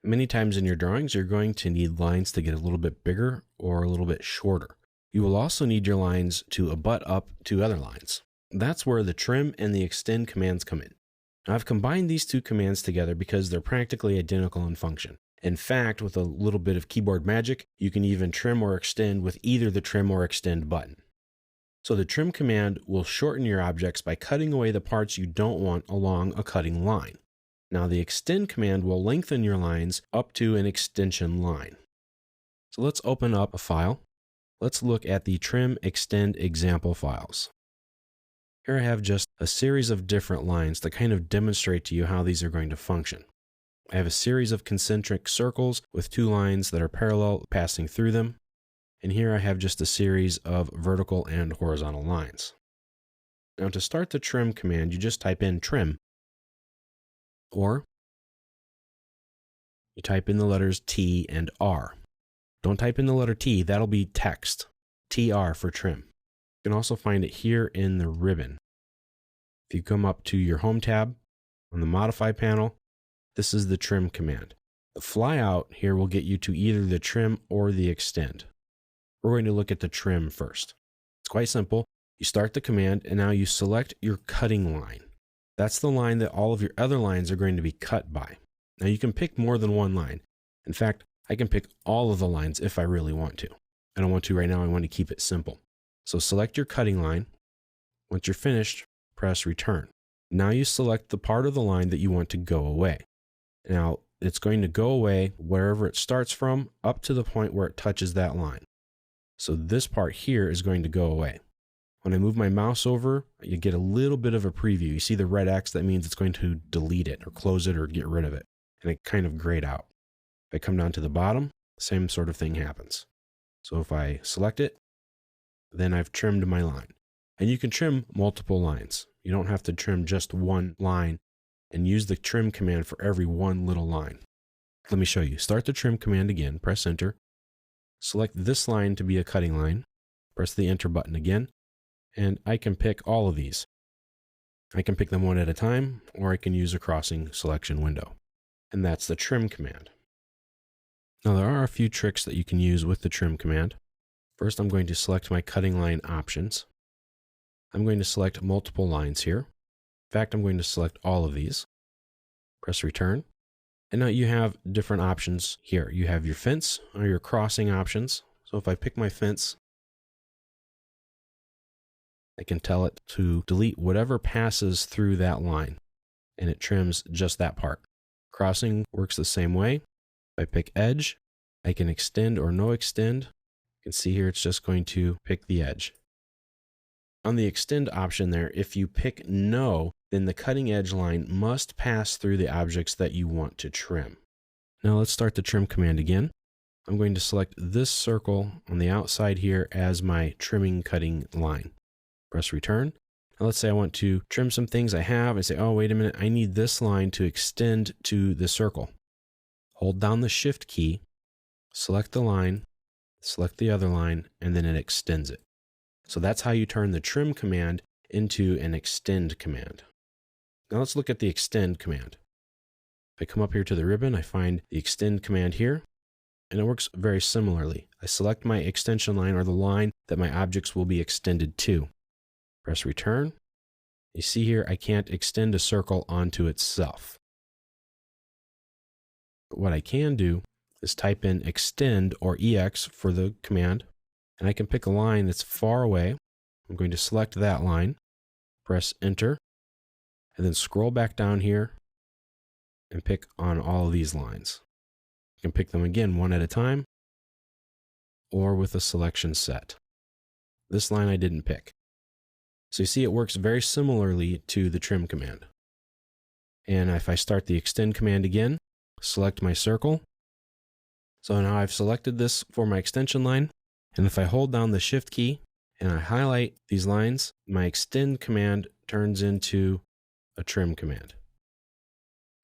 Many times in your drawings, you're going to need lines to get a little bit bigger or a little bit shorter. You will also need your lines to abut up to other lines. That's where the trim and the extend commands come in. Now, I've combined these two commands together because they're practically identical in function. In fact, with a little bit of keyboard magic, you can even trim or extend with either the trim or extend button. So the trim command will shorten your objects by cutting away the parts you don't want along a cutting line. Now the extend command will lengthen your lines up to an extension line. So let's open up a file. Let's look at the trim extend example files. Here I have just a series of different lines to kind of demonstrate to you how these are going to function. I have a series of concentric circles with two lines that are parallel passing through them. And here I have just a series of vertical and horizontal lines. Now to start the trim command, you just type in trim, or you type in the letters T and R. Don't type in the letter T, that'll be text. TR for trim. You can also find it here in the ribbon. If you come up to your Home tab on the Modify panel, this is the trim command. The flyout here will get you to either the trim or the extend. We're going to look at the trim first. It's quite simple. You start the command and now you select your cutting line. That's the line that all of your other lines are going to be cut by. Now you can pick more than one line. In fact, I can pick all of the lines if I really want to. I don't want to right now, I want to keep it simple. So select your cutting line. Once you're finished, press return. Now you select the part of the line that you want to go away. Now it's going to go away wherever it starts from up to the point where it touches that line. So this part here is going to go away. When I move my mouse over, you get a little bit of a preview. You see the red X, that means it's going to delete it or close it or get rid of it. And it kind of grayed out. If I come down to the bottom, same sort of thing happens. So if I select it, then I've trimmed my line. And you can trim multiple lines. You don't have to trim just one line and use the trim command for every one little line. Let me show you. Start the trim command again, press enter. Select this line to be a cutting line. Press the enter button again. And I can pick all of these. I can pick them one at a time, or I can use a crossing selection window. And that's the trim command. Now there are a few tricks that you can use with the trim command. First, I'm going to select my cutting line options. I'm going to select multiple lines here. In fact, I'm going to select all of these. Press return. And now you have different options here. You have your fence or your crossing options. So if I pick my fence, I can tell it to delete whatever passes through that line, and it trims just that part. Crossing works the same way. If I pick edge, I can extend or no extend. You can see here it's just going to pick the edge. On the extend option there, if you pick no, then the cutting edge line must pass through the objects that you want to trim. Now let's start the trim command again. I'm going to select this circle on the outside here as my trimming cutting line. Press return. Now let's say I want to trim some things I have and say, oh, wait a minute, I need this line to extend to the circle. Hold down the shift key, select the line, select the other line, and then it extends it. So that's how you turn the trim command into an extend command. Now let's look at the extend command. If I come up here to the ribbon, I find the extend command here, and it works very similarly. I select my extension line or the line that my objects will be extended to. Press return. You see here, I can't extend a circle onto itself. But what I can do is type in extend or EX for the command, and I can pick a line that's far away. I'm going to select that line, press enter, and then scroll back down here and pick on all of these lines. You can pick them again one at a time or with a selection set. This line I didn't pick. So you see it works very similarly to the trim command. And if I start the extend command again, select my circle. So now I've selected this for my extension line. And if I hold down the shift key and I highlight these lines, my extend command turns into a trim command.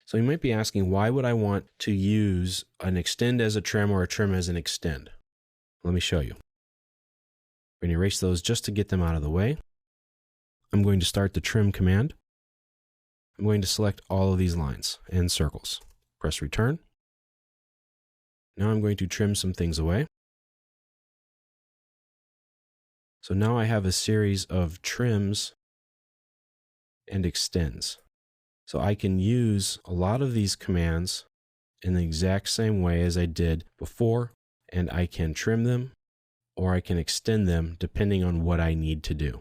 So you might be asking, why would I want to use an extend as a trim or a trim as an extend? Let me show you. We're going to erase those just to get them out of the way. I'm going to start the trim command. I'm going to select all of these lines and circles. Press return. Now I'm going to trim some things away. So now I have a series of trims and extends. So I can use a lot of these commands in the exact same way as I did before, and I can trim them or I can extend them depending on what I need to do.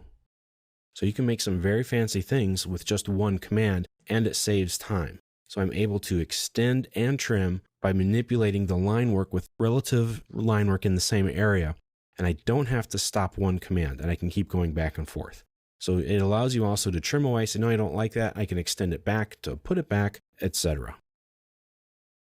So you can make some very fancy things with just one command, and it saves time. So I'm able to extend and trim by manipulating the line work with relative line work in the same area, and I don't have to stop one command, and I can keep going back and forth. So it allows you also to trim away, say, no, I don't like that. I can extend it back to put it back, etc.